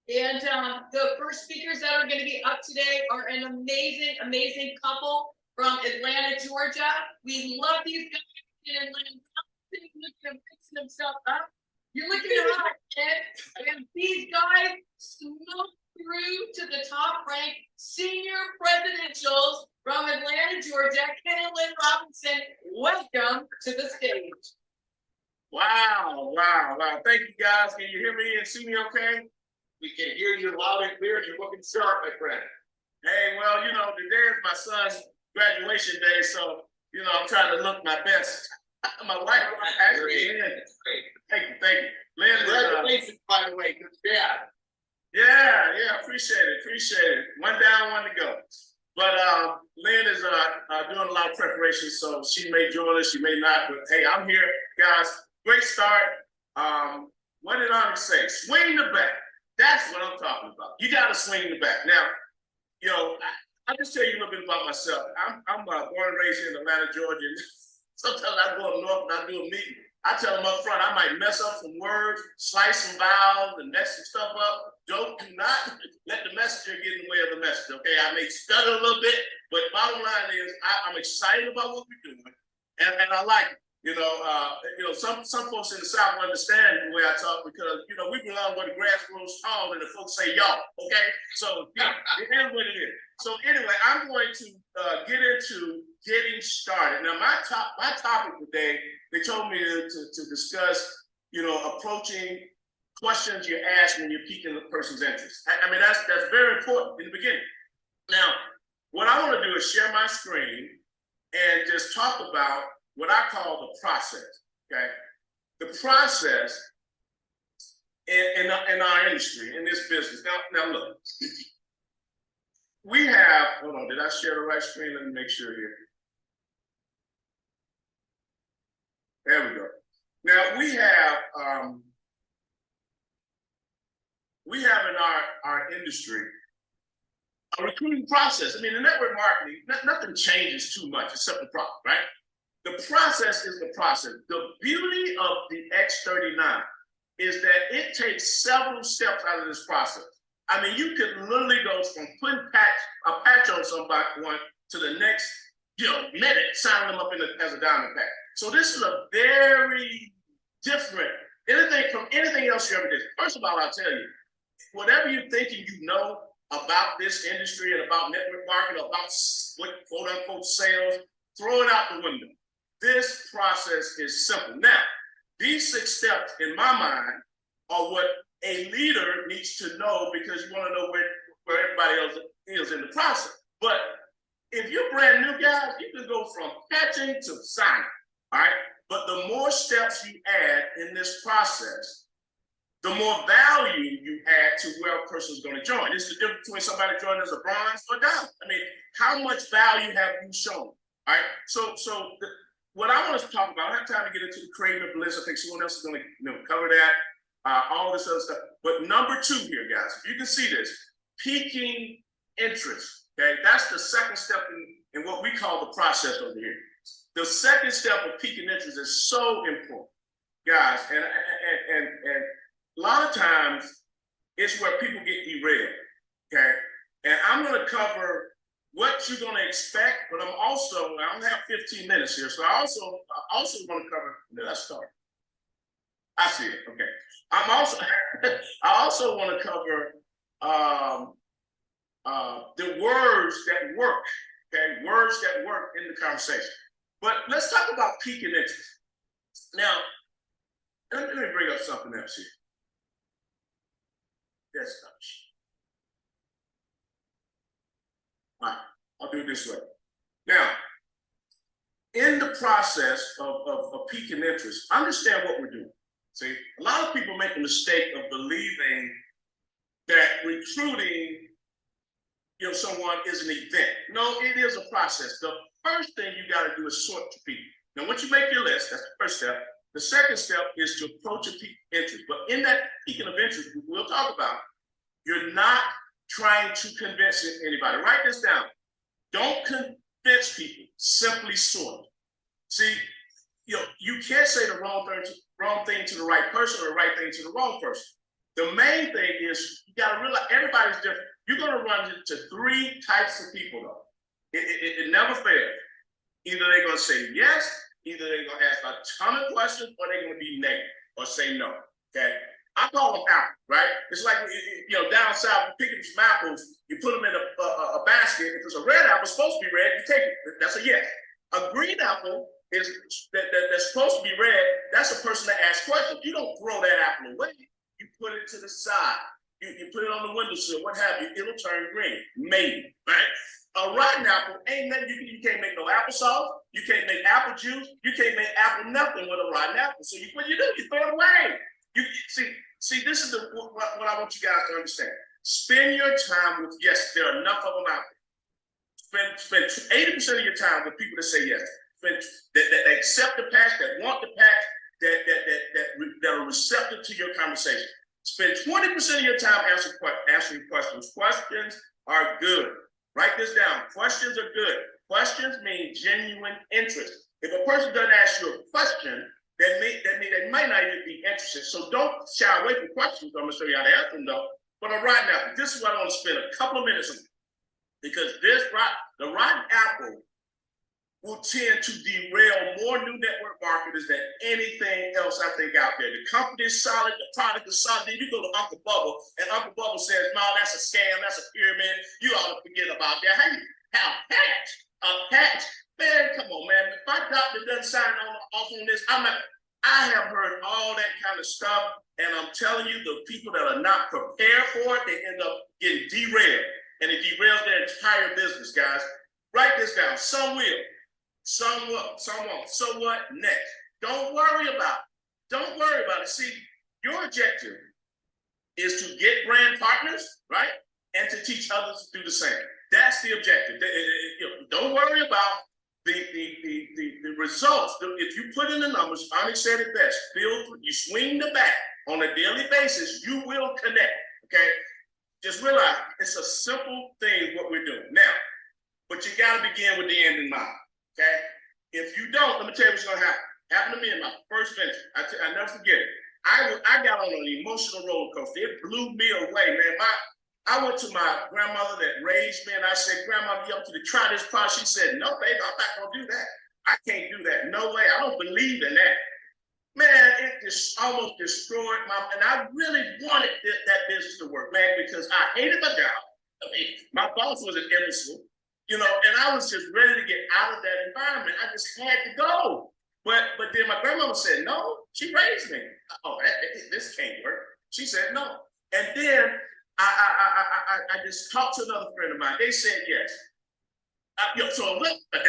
And the first speakers that are going to be up today are an amazing, amazing couple from Atlanta, Georgia. We love these guys in Atlanta. Looking at fixing himself up. You're looking hot, Ed. And these guys snuck through to the top ranked senior presidentials from Atlanta, Georgia. Ken and Lynn Robinson, welcome to the stage. Wow. Thank you, guys. Can you hear me and see me okay? We can hear you loud and clear. You're looking sharp, my friend. Hey, well, today is my son's graduation day, so, I'm trying to look my best. My wife actually, Lynn. Thank you. Lynn, congratulations, by the way. Good job. Yeah, appreciate it. One down, one to go. But Lynn is doing a lot of preparation, so she may join us, she may not, but hey, I'm here, guys. Great start. What did I say? Swing the bat. That's what I'm talking about. You got to swing the bat. Now, I'll just tell you a little bit about myself. I'm born and raised here in Atlanta, Georgia. Sometimes I go up north and I do a meeting. I tell them up front, I might mess up some words, slice some vowels, and mess some stuff up. Do not let the messenger get in the way of the message, okay? I may stutter a little bit, but bottom line is I'm excited about what we're doing, and I like it. Some folks in the South understand the way I talk because, we belong where the grass grows tall and the folks say y'all, okay? So it is what it is. So anyway, I'm going to get into getting started. Now, my topic today, they told me to discuss, approaching questions you ask when you're piquing the person's interest. I mean, that's very important in the beginning. Now, what I want to do is share my screen and just talk about what I call the process, okay? The process in our industry, in this business. Now look, we have, hold on, did I share the right screen? Let me make sure here. There we go. Now we have in our industry a recruiting process. I mean, the network marketing, nothing changes too much except the product, right? The process is the process. The beauty of the X39 is that it takes several steps out of this process. I mean, you can literally go from putting a patch on somebody to the next, minute, signing them up as a diamond pack. So this is a very different, anything else you ever did. First of all, I'll tell you, whatever you're thinking about this industry and about network marketing, about what quote unquote sales, throw it out the window. This process is simple. Now, these 6 steps in my mind are what a leader needs to know because you want to know where everybody else is in the process. But if you're brand new, guys, you can go from patching to signing, all right? But the more steps you add in this process, the more value you add to where a person's going to join. It's the difference between somebody joining as a bronze or diamond. I mean, how much value have you shown? All right. What I want to talk about, I don't have time to get into the creating of the list. I think someone else is going to cover that, all this other stuff. But number 2 here, guys, if you can see this, piquing interest. Okay, that's the second step in what we call the process over here. The second step of piquing interest is so important, guys, and a lot of times it's where people get derailed. Okay, and I'm going to cover what you're going to expect, but I don't have 15 minutes here, so I also want to cover, let's start. I see it, okay. I also want to cover the words that work, okay, words that work in the conversation. But let's talk about piquing interest. Now, let me bring up something else here. That's touch. All right, I'll do it this way. Now, in the process of piquing interest, understand what we're doing. See, a lot of people make the mistake of believing that recruiting, someone is an event. No, it is a process. The first thing you got to do is sort your people. Now, once you make your list, that's the first step. The second step is to approach a peak interest. But in that peaking of interest, we'll talk about, you're not trying to convince anybody. Write this down. Don't convince people, simply sort. See, you can't say the wrong thing to the right person or the right thing to the wrong person. The main thing is you gotta realize everybody's different. You're gonna run into three types of people though. It never fails. Either they're gonna say yes, either they're gonna ask a ton of questions, or they're gonna be negative or say no. Okay. I call them apples, right? It's like, down south, you pick up some apples, you put them in a basket. If it's a red apple, it's supposed to be red, you take it. That's a yes. A green apple is that's supposed to be red. That's a person that asks questions. You don't throw that apple away. You put it to the side. You put it on the windowsill, what have you, it'll turn green, maybe, right? A rotten apple ain't nothing, you can't make no applesauce, you can't make apple juice, you can't make apple nothing with a rotten apple. So what you do, you throw it away. You see, this is what I want you guys to understand. Spend your time with, yes, there are enough of them out there. Spend 80% of your time with people that say yes. That accept the patch, that want the patch, that are receptive to your conversation. Spend 20% of your time answering questions. Questions are good. Write this down. Questions are good. Questions mean genuine interest. If a person doesn't ask you a question, that means they might not even be interested. So don't shy away from questions. I'm going to show you how to answer them though. But right now, this is what I want to spend a couple of minutes on. Because the rotten apple will tend to derail more new network marketers than anything else I think out there. The company is solid, the product is solid. Then you go to Uncle Bubba, and Uncle Bubba says, "No, that's a scam, that's a pyramid. You ought to forget about that." How you have a patch? Man, come on, man. If my doctor doesn't sign off on this, I have heard all that kind of stuff, and I'm telling you, the people that are not prepared for it, they end up getting derailed, and it derails their entire business, guys. Write this down. Some will. Some won't. So what? Next. Don't worry about it. Don't worry about it. See, your objective is to get brand partners, right? And to teach others to do the same. That's the objective. Don't worry about the results. If you put in the numbers, Onyx said it best. You swing the bat on a daily basis, you will connect. Okay? Just realize it's a simple thing what we're doing. Now, but you got to begin with the end in mind. Okay, if you don't, let me tell you what's gonna happen. Happened to me in my first venture. I never forget it. I got on an emotional roller coaster. It blew me away, man. I went to my grandmother that raised me, and I said, "Grandma, you want me to try this product?" She said, "No, baby, I'm not gonna do that. I can't do that. No way. I don't believe in that." Man, it just almost destroyed and I really wanted that business to work, man, because I hated my job. I mean, my boss was an imbecile. And I was just ready to get out of that environment. I just had to go. But then my grandmama said, no, she raised me. Oh, this can't work. She said no. And then I just talked to another friend of mine. They said yes. So up and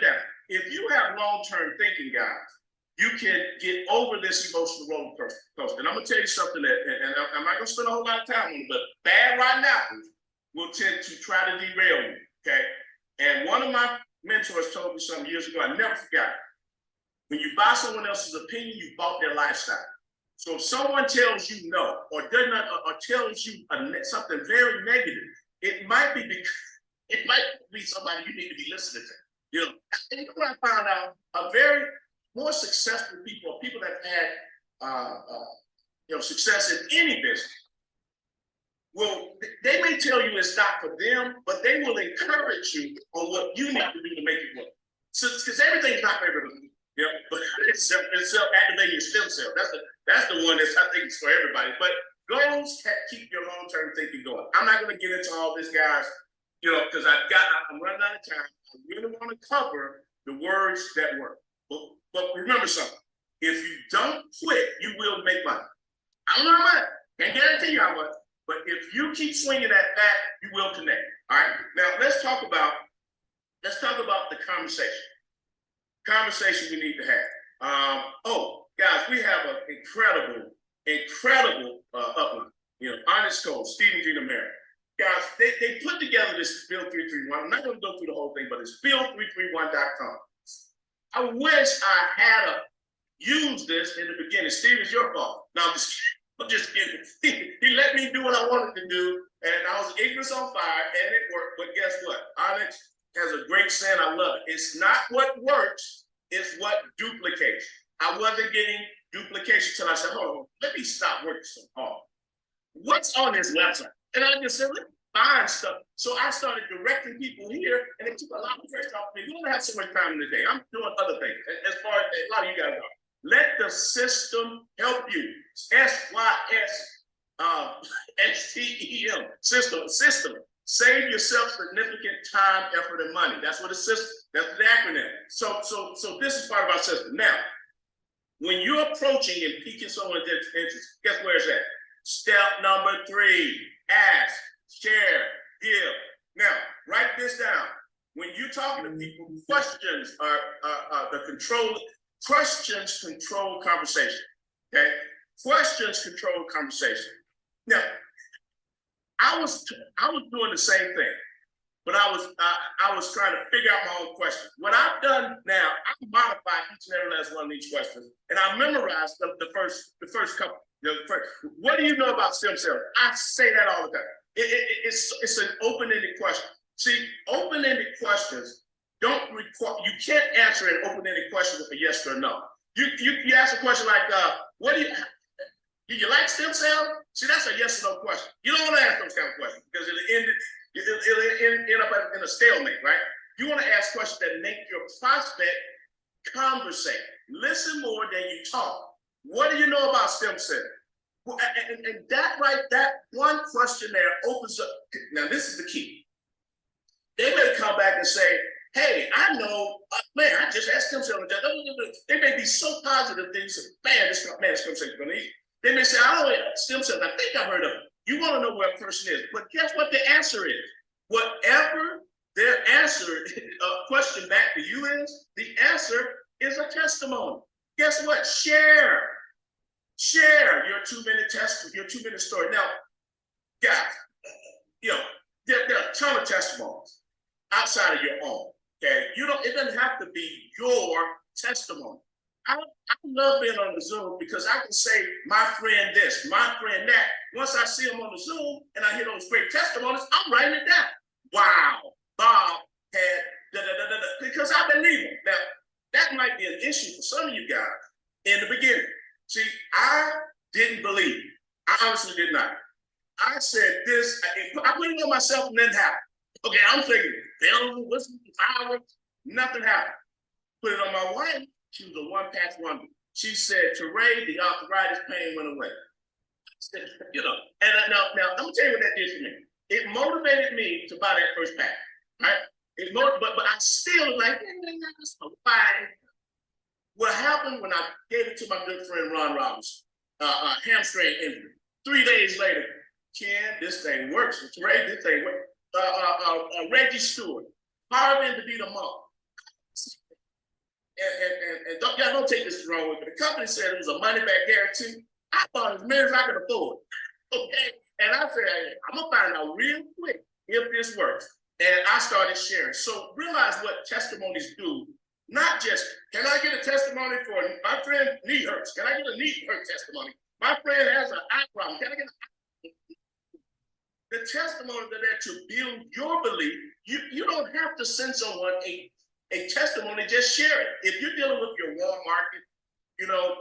down. If you have long-term thinking, guys, you can get over this emotional roller coaster. And I'm going to tell you something and I'm not going to spend a whole lot of time on it, but bad rotten apples will tend to try to derail you. Okay, and one of my mentors told me something years ago. I never forgot it. When you buy someone else's opinion, you bought their lifestyle. So if someone tells you no, or does not, or tells you something very negative, it might be somebody you need to be listening to. And what I found out, a very more successful people that had success in any business. Well, they may tell you it's not for them, but they will encourage you on what you need to do to make it work. So, because everything's not favorable, but it's activating your stem cell. That's the one I think is for everybody. But goals keep your long-term thinking going. I'm not going to get into all this, guys, because I'm running out of time. I really want to cover the words that work. But remember something. If you don't quit, you will make money. I don't know how much. Can't guarantee you how much. But if you keep swinging that bat, you will connect. All right. Now let's talk about the conversation. Conversation we need to have. Guys, we have an incredible upline. Honest Code, Stephen G. Mary. Guys, they put together this Bill 331. I'm not going to go through the whole thing, but it's bill331.com. I wish I had used this in the beginning. Steve, it's your fault. No, I'm just kidding. He let me do what I wanted to do, and I was ignorance on fire, and it worked. But guess what? Onyx has a great saying. I love it. It's not what works, it's what duplicates. I wasn't getting duplication until I said, let me stop working so hard. what's on this website? And I just said, let's find stuff. So I started directing people here, and it took a lot of pressure off me. We don't have so much time in the day. I'm doing other things. As far as a lot of you guys are. Let the system help you. SYSTEM, system. Save yourself significant time, effort, and money. That's what a system, that's the acronym. So this is part of our system. Now, when you're approaching and piquing someone's interest, guess where it's at? Step number 3, ask, share, give. Now, write this down. When you're talking to people, questions are the control. Questions control conversation. Okay, questions control conversation. Now, I was doing the same thing, but I was trying to figure out my own questions. What I've done now, I've modified each and every last one of these questions, and I memorized the first couple. What do you know about stem cells? I say that all the time. It's an open-ended question. See, open-ended questions don't require, you can't answer an open-ended question with a yes or no. You ask a question like, what do you like stem cells? See, that's a yes or no question. You don't want to ask those kind of questions because it'll end up in a stalemate, right? You want to ask questions that make your prospect conversate. Listen more than you talk. What do you know about stem cells? And that one question there opens up. Now, this is the key. They may come back and say, hey, I know, man, I just asked stem cells. They may be so positive things. Man, this stem cells is going to eat. They may say, I don't know stem cells. I think I've heard of them. You want to know where a person is. But guess what the answer is? Whatever their answer, question back to you is, the answer is a testimony. Guess what? Share your 2-minute story. Now, guys, there are a ton of testimonies outside of your own. Okay, it doesn't have to be your testimony. I love being on the Zoom because I can say my friend this, my friend that. Once I see them on the Zoom and I hear those great testimonies, I'm writing it down. Wow, Bob had because I believe him. Now, that might be an issue for some of you guys in the beginning. See, I didn't believe. I honestly did not. I said this, I put it on myself and then happened. Okay, I'm thinking, what's the power? Nothing happened. Put it on my wife. She was a one-patch wonder. She said, Teray, the arthritis pain went away. And now I'm gonna tell you what that did for me. It motivated me to buy that first pack, right? But I still like, why? What happened when I gave it to my good friend Ron Roberts, hamstring injury. 3 days later, Ken, this thing works. Teray, this thing works. Reggie Stewart, Harvin to be the mom. And don't take this the wrong way, but the company said it was a money back guarantee. I thought as many as I could afford. Okay. And I said, hey, I'm gonna find out real quick if this works. And I started sharing. So realize what testimonies do. Not just, can I get a testimony for my friend knee hurts? Can I get a knee hurt testimony? My friend has an eye problem. Can I get the testimonies are there to build your belief. You don't have to send someone a testimony, just share it. If you're dealing with your warm market,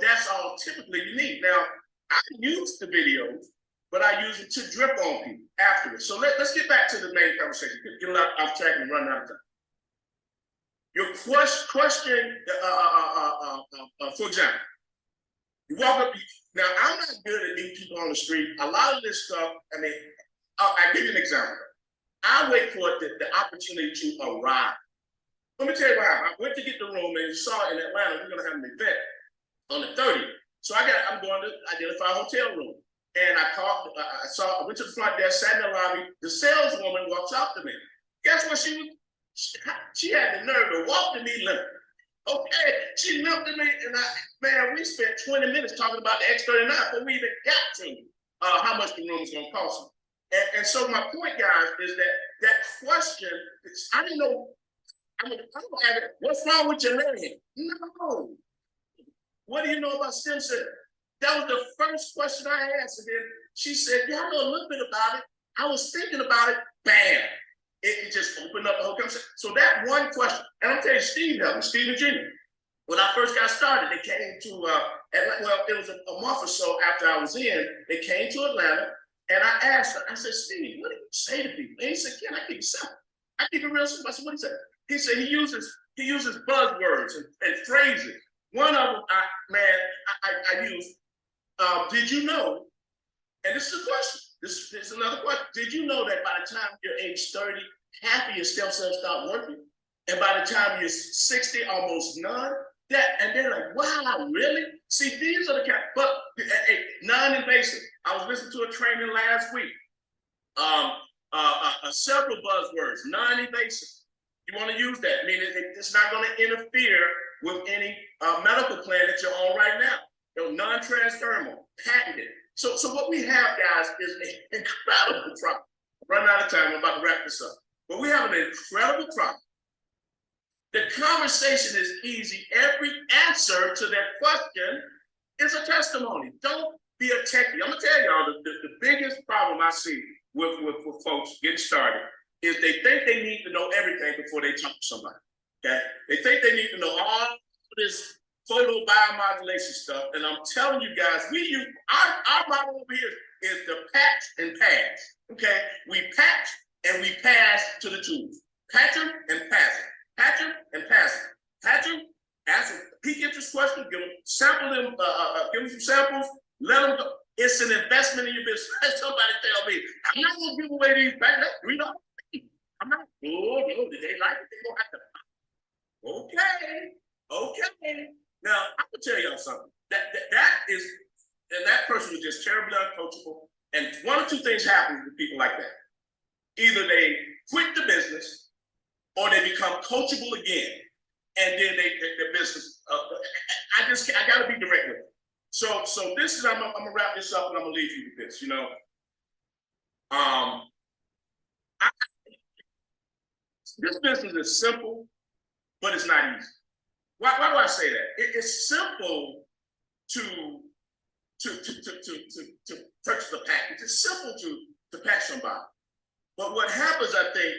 that's all typically you need. Now, I use the videos, but I use it to drip on people afterwards. So let's get back to the main conversation. Get off track and run out of time. Your question, for example, you walk up, now I'm not good at meeting people on the street. A lot of this stuff, I'll give you an example. I wait for the opportunity to arrive. Let me tell you what happened. I went to get the room, and you saw in Atlanta, we're gonna have an event on the 30th. So I'm going to identify a hotel room. And I went to the front desk, sat in the lobby. The saleswoman walks up to me. Guess what she had the nerve to walk to me limping. Okay, she looked at me, and we spent 20 minutes talking about the X39 before we even got to how much the room was gonna cost me. And so my point, guys, is that question, I didn't know, what's wrong with your leg? No. What do you know about stem cells? That was the first question I asked. And then she said, yeah, I know a little bit about it. I was thinking about it. Bam. It just opened up the whole conversation. So that one question, and I'm telling you, Steve helped me, Steve and Junior. When I first got started, they came to, it was a month or so after I was in, they came to Atlanta, And I asked her, I said, Steve, what do you say to people? And he said, Ken, I keep it simple. I keep it real simple. I said, what he said? He said he uses buzzwords and phrases. One of them, I use, did you know, and this is a question, this is another question. Did you know that by the time you're age 30, half of your stem cells start working? And by the time you're 60, almost none? And they're like, wow, really? See, these are the kind, but non-invasive. I was listening to a training last week. Several buzzwords, non-invasive. You want to use that. I mean, it's not going to interfere with any medical plan that you're on right now. You know, non-transdermal, patented. So what we have, guys, is an incredible product. Running out of time, I'm about to wrap this up. But we have an incredible product. The conversation is easy. Every answer to that question is a testimony. Don't be a techie. I'm gonna tell y'all the biggest problem I see with folks getting started is they think they need to know everything before they talk to somebody. Okay? They think they need to know all this photo biomodulation stuff. And I'm telling you guys, we use our model over here is the patch and pass. Okay? We patch and we pass to the tools. Patch them and pass it. Patch them and pass it. Patch them, ask them peak interest questions, give them, sample them, give them some samples, let them go. It's an investment in your business. Let somebody tell me, I'm not going to give away these back. Read off. I'm not. Oh, no, did they like it? They don't have to. Okay. Now, I can tell y'all something. That person was just terribly uncoachable. And one or two things happen with people like that. Either they quit the business or they become coachable again. And then their business, I got to be direct with it. So this is, I'm gonna wrap this up and I'm gonna leave you with this, you know. This business is simple, but it's not easy. Why do I say that? It's simple to purchase the package. It's simple to patch somebody. But what happens, I think,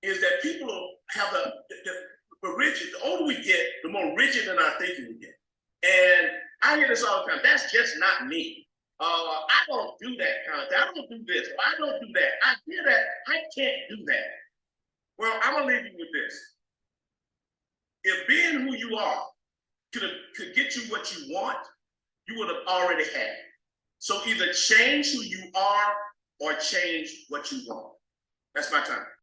is that people have the rigid, the older we get, the more rigid in our thinking we get. And I hear this all the time. That's just not me. I don't do that kind of thing. I don't do this. I don't do that. I hear that. I can't do that. Well, I'm gonna leave you with this. If being who you are could get you what you want, you would have already had it. So either change who you are or change what you want. That's my time.